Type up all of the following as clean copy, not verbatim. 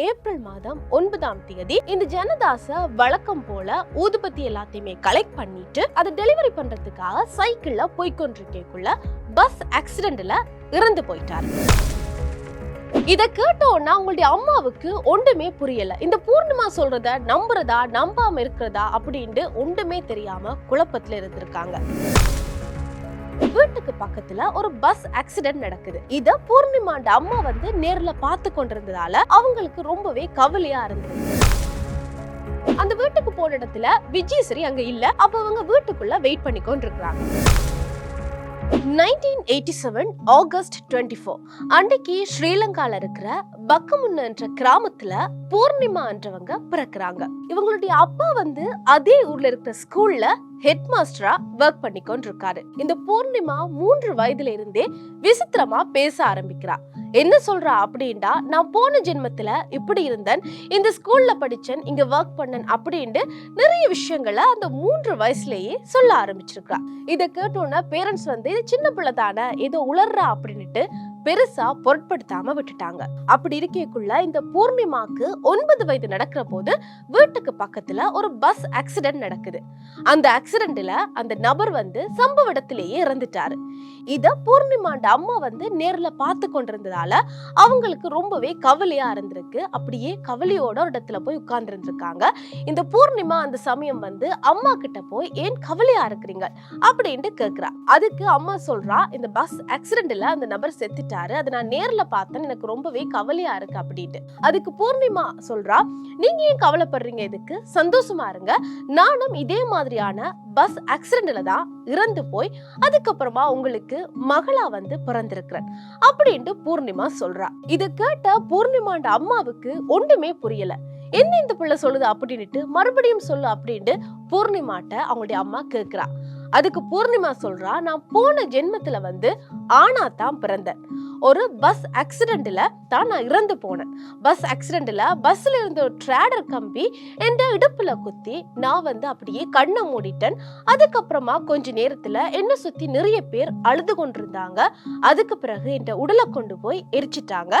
April மாதம் 9ஆம் தேதி இந்த ஜனதாச வழக்கம் போல ஊதுபத்தி எல்லாத்தையுமே கலெக்ட் பண்ணிட்டு அதை டெலிவரி பண்றதுக்காக சைக்கிள்ல போய்கொண்டிருக்கக்குள்ள பஸ் ஆக்சிடென்ட்ல இறந்து போயிட்டாரு. இத கேட்டோன்னா உங்களுடைய அம்மாவுக்கு ஒன்றுமே புரியல. இந்த பூர்ணிமா சொல்றத நம்புறதா நம்பாம இருக்கிறதா அப்படின்னு ஒன்றுமே தெரியாம குழப்பத்துல இருந்திருக்காங்க. வீட்டுக்கு பக்கத்துல ஒரு பஸ் ஆக்சிடென்ட் நடக்குது. இத பூர்ணிமாண்ட அம்மா நேர்ல பார்த்து கொண்டிருந்ததால அவங்களுக்கு ரொம்பவே கவலையா இருந்தது. அந்த வீட்டுக்கு போன இடத்துல விஜயஸ்ரீ அங்க இல்ல. அப்ப அவங்க வீட்டுக்குள்ள வெயிட் பண்ணி கொண்டிருக்காங்க. 1987 ஆகஸ்ட் 24 அன்னைக்கு ஸ்ரீலங்கால இருக்கிற பக்கமுன்ன என்ற கிராமத்துல பூர்ணிமா என்றவங்க பிறக்குறாங்க. இவங்களுடைய அப்பா அதே ஊர்ல இருக்கிற ஸ்கூல்ல ஹெட் மாஸ்டரா ஒர்க் பண்ணி கொண்டிருக்காரு. இந்த பூர்ணிமா 3 வயதுல இருந்தே விசித்திரமா பேச ஆரம்பிக்கிறா. என்ன சொல்றா அப்படின்டா, நான் போன ஜென்மத்துல இப்படி இருந்தேன், இந்த ஸ்கூல்ல படிச்சேன், இங்க ஒர்க் பண்ணேன் அப்படின்னு நிறைய விஷயங்களை அந்த 3 வயசுலயே சொல்ல ஆரம்பிச்சிருக்கா. இத கேட்டோன்னா பேரண்ட்ஸ் இது சின்ன பிள்ளை தானே, ஏதோ உளர்றா அப்படின்னுட்டு பெருசா பொருட்படுத்தாம விட்டுட்டாங்க. அப்படி இருக்கக்குள்ள இந்த பூர்ணிமாக்கு 9 வயது நடக்கிற போது வீட்டுக்கு பக்கத்துல ஒரு பஸ் ஆக்சிடென்ட் நடக்குது. அந்த ஆக்சிடென்ட்ல அந்த நபர் சம்பவ இடத்திலேயே இறந்துட்டாரு. இத பூர்ணிமாண்ட அம்மா நேர்ல பார்த்து கொண்டிருந்ததால அவங்களுக்கு ரொம்பவே கவலையா இருந்திருக்கு. அப்படியே கவலையோட ஒரு இடத்துல போய் உட்கார்ந்து இருந்திருக்காங்க. இந்த பூர்ணிமா அந்த சமயம் அம்மா கிட்ட போய் ஏன் கவலையா இருக்கிறீங்க அப்படின்னு கேக்குறா. அதுக்கு அம்மா சொல்றா, இந்த பஸ் ஆக்சிடென்ட்ல அந்த நபர் செத்துட்டாரு, அதை நான் நேர்ல பார்த்தேன், எனக்கு ரொம்பவே கவலையா இருக்கு அப்படின்ட்டு. அதுக்கு பூர்ணிமா சொல்றா, நீங்க ஏன் கவலைப்படுறீங்க, இதுக்கு சந்தோஷமா இருங்க, நானும் இதே மாதிரியான பஸ் ஆக்சிடென்ட்ல தான் இறந்து போய் அதுக்கப்புறமா உங்களுக்கு மகளா பிறந்திருக்கிறேன் அப்படின்ட்டு பூர்ணிமா சொல்றா. இத கேட்ட பூர்ணிமாண்ட அம்மாவுக்கு ஒன்றுமே புரியல. என்ன இந்த பிள்ளை சொல்லுது அப்படின்ட்டு மறுபடியும் சொல்லு அப்படின்ட்டு பூர்ணிமாட்ட அவங்களுடைய அம்மா கேக்குறா. அதுக்கு பூர்ணிமா சொல்றா, நான் போன ஜென்மத்துல ஆனா தான் பிறந்தேன், ஒரு பஸ் ஆக்சிடென்ட்ல தான் நான் இறந்து போனேன். பஸ் ஆக்சிடென்ட்ல பஸ்ல இருந்த ஒரு ட்ராடர் கம்பி என் இடுப்புல குத்தி நான் அப்படியே கண்ணை மூடிட்டேன். அதுக்கப்புறமா கொஞ்ச நேரத்துல என்ன சுத்தி நிறைய பேர் அழுது கொண்டிருந்தாங்க. அதுக்கு பிறகு என் உடலை கொண்டு போய் எரிச்சிட்டாங்க.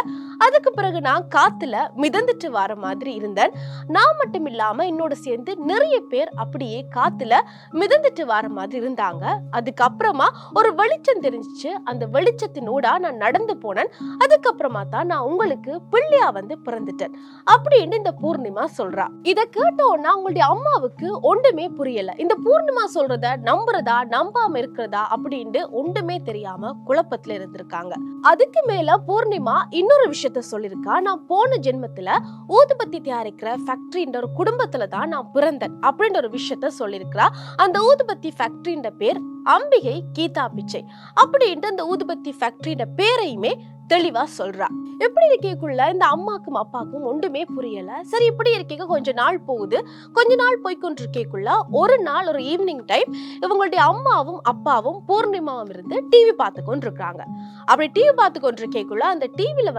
அதுக்கு பிறகு நான் காத்துல மிதந்துட்டு வர மாதிரி இருந்தேன். நான் மட்டும் இல்லாம என்னோட சேர்ந்து நிறைய பேர் அப்படியே காத்துல மிதந்துட்டு வர மாதிரி இருந்தாங்க. அதுக்கப்புறமா ஒரு வெளிச்சம் தெரிஞ்சிச்சு, அந்த வெளிச்சத்தினூடா நான் நடந்து போனேன். அதுக்கப்புறமா தான் நான் உங்களுக்கு பிள்ளையா பிறந்துட்டேன் அப்படின்னு இந்த பூர்ணிமா சொல்றா. இத கேட்டோன்னா உங்களுடைய அம்மாவுக்கு ஒன்றுமே புரியல. இந்த பூர்ணிமா சொல்றத நம்புறதா நம்பாம இருக்கிறதா அப்படின்னு ஒன்றுமே தெரியாம குழப்பத்துல இருந்திருக்காங்க. அதுக்கு மேல பூர்ணிமா இன்னொரு விஷயத்த சொல்லிருக்கா, நான் போன ஜென்மத்துல ஊதுபத்தி தயாரிக்கிற ஃபேக்டரின்ற ஒரு குடும்பத்துல தான் நான் பிறந்தேன் அப்படின்ற ஒரு விஷயத்த சொல்லிருக்கா. அந்த ஊதுபத்தி ஃபேக்டரின்ற பேர் அம்பிகை கீதா பிச்சை அப்படின்ட்டு அந்த ஊதுபத்தி ஃபேக்டரியோட பேரையுமே தெளிவா சொல்றா. எப்படி இருக்கக்குள்ள இந்த அம்மாக்கும் அப்பாக்கும் ஒன்றுமே புரியல. சரி, இப்படி இருக்க கொஞ்ச நாள் போகுது. கொஞ்ச நாள் போய்கொண்டிருக்கக்குள்ள ஒரு நாள் ஒரு ஈவினிங் டைம் இவங்களுடைய அம்மாவும் அப்பாவும் பூர்ணிமாவும் இருந்து டிவி பார்த்து கொண்டிருக்காங்க. அப்படி டிவி பார்த்து கொண்டிருக்கக்குள்ள அந்த டிவில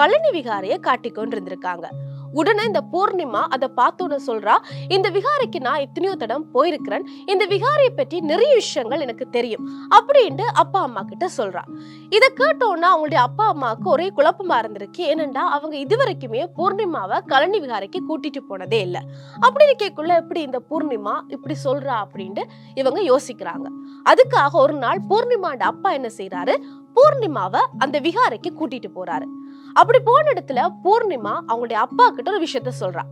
கழனி விகாரைய காட்டி கொண்டிருந்திருக்காங்க. உடனே இந்த பூர்ணிமா அதை பார்த்தோன்னு சொல்றா, இந்த விகாரைக்கு நான் எத்தனையோ தடம் போயிருக்கிறேன், இந்த விகாரையை பற்றி நிறைய விஷயங்கள் எனக்கு தெரியும் அப்படின்ட்டு அப்பா அம்மா கிட்ட சொல்றா. இதை கேட்டோன்னா அவங்களுடைய அப்பா அம்மாவுக்கு ஒரே குழப்பமா இருந்திருக்கு. ஏனென்றா அவங்க இதுவரைக்குமே பூர்ணிமாவை கழனி விகாரைக்கு கூட்டிட்டு போனதே இல்லை. அப்படி இருக்கக்குள்ள எப்படி இந்த பூர்ணிமா இப்படி சொல்றா அப்படின்ட்டு இவங்க யோசிக்கிறாங்க. அதுக்காக ஒரு நாள் பூர்ணிமாண்ட அப்பா என்ன செய்யறாரு, பூர்ணிமாவை அந்த விகாரைக்கு கூட்டிட்டு போறாரு. அப்படி போன இடத்துல பூர்ணிமா அவங்களுடைய அப்பா கிட்ட ஒரு விஷயத்த சொல்றா.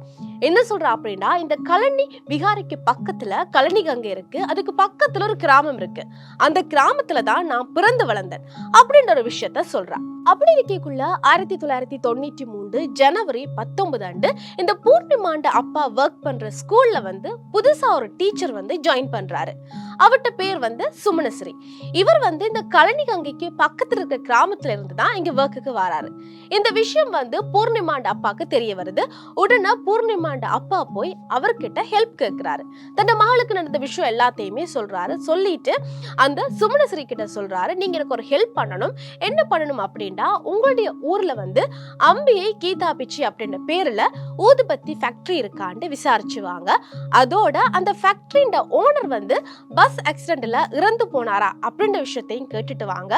என்ன சொல்றா அப்படின்னா, இந்த கழனி விகாரைக்கு பக்கத்துல கழனி கங்கை இருக்கு, அதுக்கு பக்கத்துல ஒரு கிராமம் இருக்கு, அந்த கிராமத்துல தான் நான் பிறந்து வளர்ந்தேன் அப்படின்ற ஒரு விஷயத்த சொல்றா. அப்படி இருக்கக்குள்ள 1993 ஜனவரி 19 அன்று இந்த பூர்ணிமாண்ட அப்பா ஒர்க் பண்ற ஸ்கூல்ல புதுசா ஒரு டீச்சர் ஜாயின் பண்றாரு. அவர்கிட்ட பேர் சுமனஸ்ரீ. இவர் இந்த கழனி கங்கைக்கு பக்கத்துல இருக்க கிராமத்துல இருந்து தான் இங்க ஒர்க்குக்கு வராரு. இந்த விஷயம் பூர்ணிமாண்ட அப்பாக்கு தெரிய வருது. உடனே பூர்ணிமா பூர்ணிமாண்ட அப்பா போய் அவர்கிட்ட ஹெல்ப் கேட்கிறாரு. தன் மகளுக்கு நடந்த விஷயம் எல்லாத்தையுமே சொல்றாரு. சொல்லிட்டு அந்த சுமணஸ்ரீ கிட்ட சொல்றாரு, நீங்க எனக்கு ஒரு ஹெல்ப் பண்ணணும். என்ன பண்ணணும் அப்படின்னா, உங்களுடைய ஊர்ல வந்து அம்பிகை கீதா பிச்சி அப்படின்ற பேர்ல ஊதுபத்தி ஃபேக்டரி இருக்கான்னு விசாரிச்சுவாங்க. அதோட அந்த ஃபேக்டரியோட ஓனர் வந்து பஸ் ஆக்சிடென்ட்ல இறந்து போனாரா அப்படின்ற விஷயத்தையும் கேட்டுட்டு வாங்க.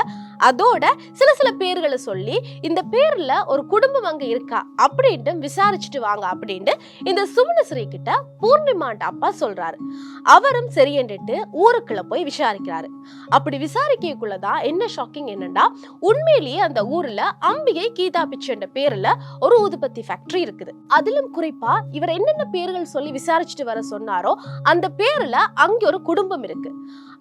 அதோட சில பேர்களை சொல்லி இந்த பேர்ல ஒரு குடும்பம் அங்க இருக்கா அப்படின்ட்டு விசாரிச்சுட்டு வாங்க அப்படின்ட்டு இந்த சுமணஸ்ரீ கிட்ட பூர்ணிமாண்ட அப்பா சொல்றாரு. அவரும் சரி என்றிட்டு ஊருக்குள்ள போய் விசாரிக்கிறாரு. அப்படி விசாரிக்கக்குள்ளதான் என்ன ஷாக்கிங் என்னன்னா, உண்மையிலேயே அந்த ஊர்ல அம்பிகை கீதா பிச்சை என்ற பேர்ல ஒரு ஊதுபத்தி ஃபேக்டரி இருக்குது. அதிலும் குறிப்பா இவர் என்னென்ன பேர்கள் சொல்லி விசாரிச்சுட்டு வர சொன்னாரோ அந்த பேர்ல அங்க ஒரு குடும்பம் இருக்கு.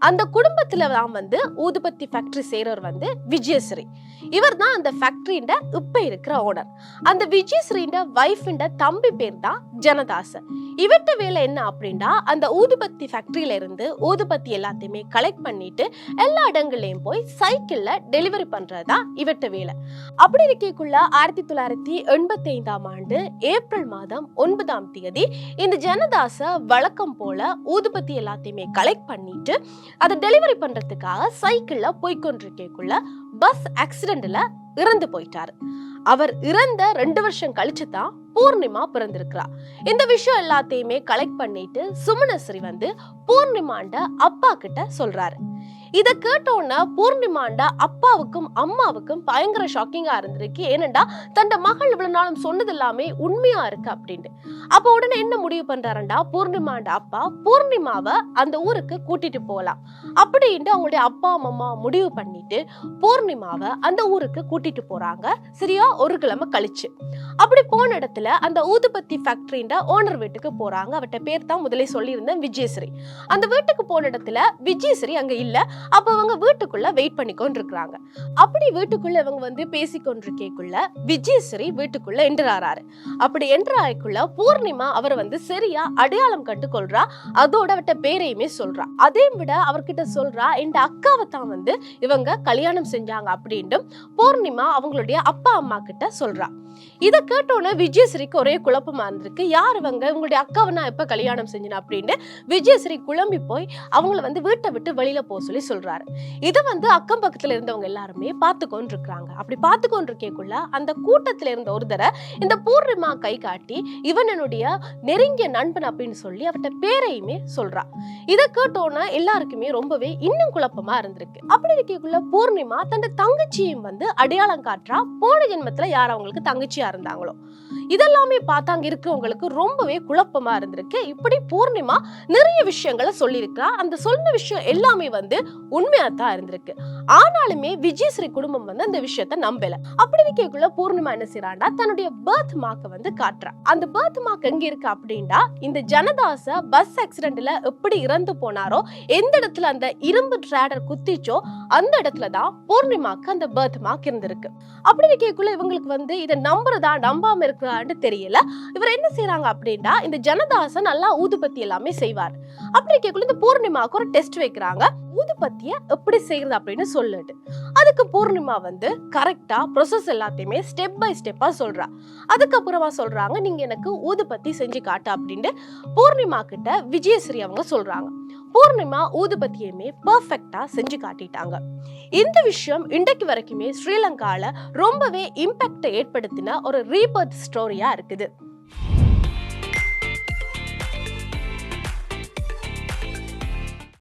அந்த குடும்பத்துல தான் வந்து ஊதுபத்தி ஃபேக்டரி செய்யறவர் வந்து விஜயஸ்ரீ. இவர் தான் அந்த ஃபேக்டரியோட இப்ப இருக்கிற ஓனர். அந்த விஜயஸ்ரீயோட வைஃபிண்ட தம்பி பேர் தான் ஜனதாஸ். இவர்ட்ட வேலை என்ன அப்படின்னா, அந்த ஊதுபத்தி ஃபேக்டரியில இருந்து ஊதுபத்தி எல்லாத்தையுமே கலெக்ட் பண்ணிட்டு எல்லா இடங்கள்லயும் போய் சைக்கிள்ல டெலிவரி பண்றதா இவர்ட்ட வேலை. அப்படி இருக்கக்குள்ள 1985ஆம் ஆண்டு ஏப்ரல் மாதம் 9ஆம் தேதி இந்த ஜனதாஸ வழக்கம் போல ஊதுபத்தி எல்லாத்தையுமே கலெக்ட் பண்ணிட்டு அதை டெலிவரி பண்றதுக்காக சைக்கிள்ல போய்கொண்டிருக்கக்குள்ள பஸ் ஆக்சிடென்ட்ல இறந்து போயிட்டாரு. அவர் இறந்த 2 வருஷம் கழிச்சு தான் பூர்ணிமா பிறந்திருக்கிறா. இந்த விஷயம் எல்லாத்தையுமே கலெக்ட் பண்ணிட்டு சுமணஸ்ரீ வந்து பூர்ணிமாண்ட அப்பா கிட்ட சொல்றாரு. இத கேட்டோன்னா பூர்ணிமாண்ட அப்பாவுக்கும் அம்மாவுக்கும் பயங்கர ஷாக்கிங்கா இருந்திருக்கு. ஏனண்டா தன் மகள் இவ்வளவு நாளும் சொன்னது எல்லாமே உண்மையா இருக்கு அப்படின்ட்டு. அப்ப உடனே என்ன முடிவு பண்றாருண்டா, பூர்ணிமாண்ட அப்பா பூர்ணிமாவை அந்த ஊருக்கு கூட்டிட்டு போகலாம் அப்படின்ட்டு அவங்களுடைய அப்பா அம்மா முடிவு பண்ணிட்டு பூர்ணிமாவை அந்த ஊருக்கு கூட்டிட்டு போறாங்க. சரியா ஒரு கிழமை கழிச்சு அப்படி போன இடத்துல அந்த ஊதுபத்தி ஃபேக்டரியோட ஓனர் வீட்டுக்கு போறாங்க. அவட்ட பேர் தான் முதலே சொல்லியிருந்தேன், விஜயஸ்ரீ. அந்த வீட்டுக்கு போன இடத்துல விஜயஸ்ரீ அங்க இல்ல. அப்ப அவங்க வீட்டுக்குள்ள வெயிட் பண்ணி கொண்டிருக்காங்க. அப்படி வீட்டுக்குள்ள இவங்க வந்து பேசிக்கொண்டிருக்கக்குள்ள விஜயஸ்ரீ வீட்டுக்குள்ள என்டர் ஆறாரு. அப்படி என்டர் ஆயிக்குள்ள பூர்ணிமா அவர் வந்து சரியா அடையாளம் கண்டு கொள்றா. அதோட அவட்ட பேரையுமே சொல்றா. அதே விட அவர்கிட்ட சொல்றா, இந்த அக்காவை தான் வந்து இவங்க கல்யாணம் செஞ்சாங்க அப்படின்ட்டு பூர்ணிமா அவங்களுடைய அப்பா அம்மா கிட்ட சொல்றா. இத கேட்டோன்னே விஜயஸ்ரீக்கு ஒரே குழப்பமா இருந்திருக்கு. யார் இவங்க, உங்களுடைய அக்காவை நான் எப்ப கல்யாணம் செஞ்சேன் அப்படின்னு விஜயஸ்ரீ குழம்பி போய் அவங்கள வந்து வீட்டை விட்டு வெளியில போக சொல்லி சொல்றாரு. இத வந்து அக்கம் பக்கத்துல இருந்தவங்க எல்லாருமே பார்த்து கொண்டிருக்காங்க. அப்படி பார்த்து கொண்டிருக்கக்குள்ள அந்த கூட்டத்துல இருந்த ஒருத்தரை இந்த பூர்ணிமா கை காட்டி இவன் என்னுடைய நெருங்கிய நண்பன் அப்படின்னு சொல்லி அவட்ட பேரையுமே சொல்றா. இத கேட்டோன்னா எல்லாருக்குமே ரொம்பவே இன்னும் குழப்பமா இருந்திருக்கு. அப்படி இருக்கக்குள்ள பூர்ணிமா தன் தங்கச்சியும் வந்து அடையாளம் காட்டுறா. போன ஜென்மத்துல யார் அவங்களுக்கு தங்கச்சியா இருந்தாங்களோ. இதெல்லாமே பார்த்தா அங்க இருக்கவங்களுக்கு ரொம்பவே குழப்பமா இருந்திருக்கு. இப்படி பூர்ணிமா நிறைய விஷயங்களை சொல்லியிருக்கா. அந்த சொன்ன விஷயம் எல்லாமே வந்து உண்மையா தான் இருந்திருக்கு. ஆனாலுமே விஜயஸ்ரீ குடும்பம் வந்து அந்த விஷயத்த நம்பல. அப்படி இருக்கக்குள்ள பூர்ணிமா என்ன செய்யறாண்டா, தன்னுடைய பர்த் மார்க்க வந்து காட்டுறா. அந்த பர்த் மார்க் எங்க இருக்கு அப்படின்னா, இந்த ஜனதாஸ பஸ் ஆக்சிடென்ட்ல எப்படி இறந்து போனாரோ எந்த இடத்துல அந்த இரும்பு டிராடர் குத்திச்சோ அந்த இடத்துல தான் பூர்ணிமாக்கு அந்த பர்த் மார்க் இருந்திருக்கு. அப்படி இருக்கக்குள்ள இவங்களுக்கு வந்து இதை நம்புறதா நம்பாம இருக்கிறான்னு தெரியல. இவர் என்ன செய்யறாங்க அப்படின்னா, இந்த ஜனதாசன் நல்லா ஊதுபத்தி எல்லாமே செய்வார். அப்படி இருக்கக்குள்ள இந்த பூர்ணிமாவுக்கு ஒரு டெஸ்ட் வைக்கிறாங்க. ஊதுபத்திய எப்படி செய்யறது அப்படின்னு சொல்லிட்டு அதுக்கு பூர்ணிமா வந்து கரெக்டா ப்ரோசஸ் எல்லாத்தையுமே ஸ்டெப் பை ஸ்டெப்பா சொல்றா. அதுக்கப்புறமா சொல்றாங்க, நீங்க எனக்கு ஊதுபத்தி செஞ்சு காட்டு அப்படின்னு பூர்ணிமா கிட்ட விஜயஸ்ரீ அவங்க சொல்றாங்க. பூர்ணிமா ஊதுபத்தியுமே பெர்ஃபெக்ட்டா செஞ்சு காட்டிட்டாங்க. இந்த விஷயம் இன்றைக்கு வரைக்குமே ஸ்ரீலங்கால ரொம்பவே இம்பாக்ட் ஏற்படுத்தின ஒரு ரீபர்த் ஸ்டோரியா இருக்குது.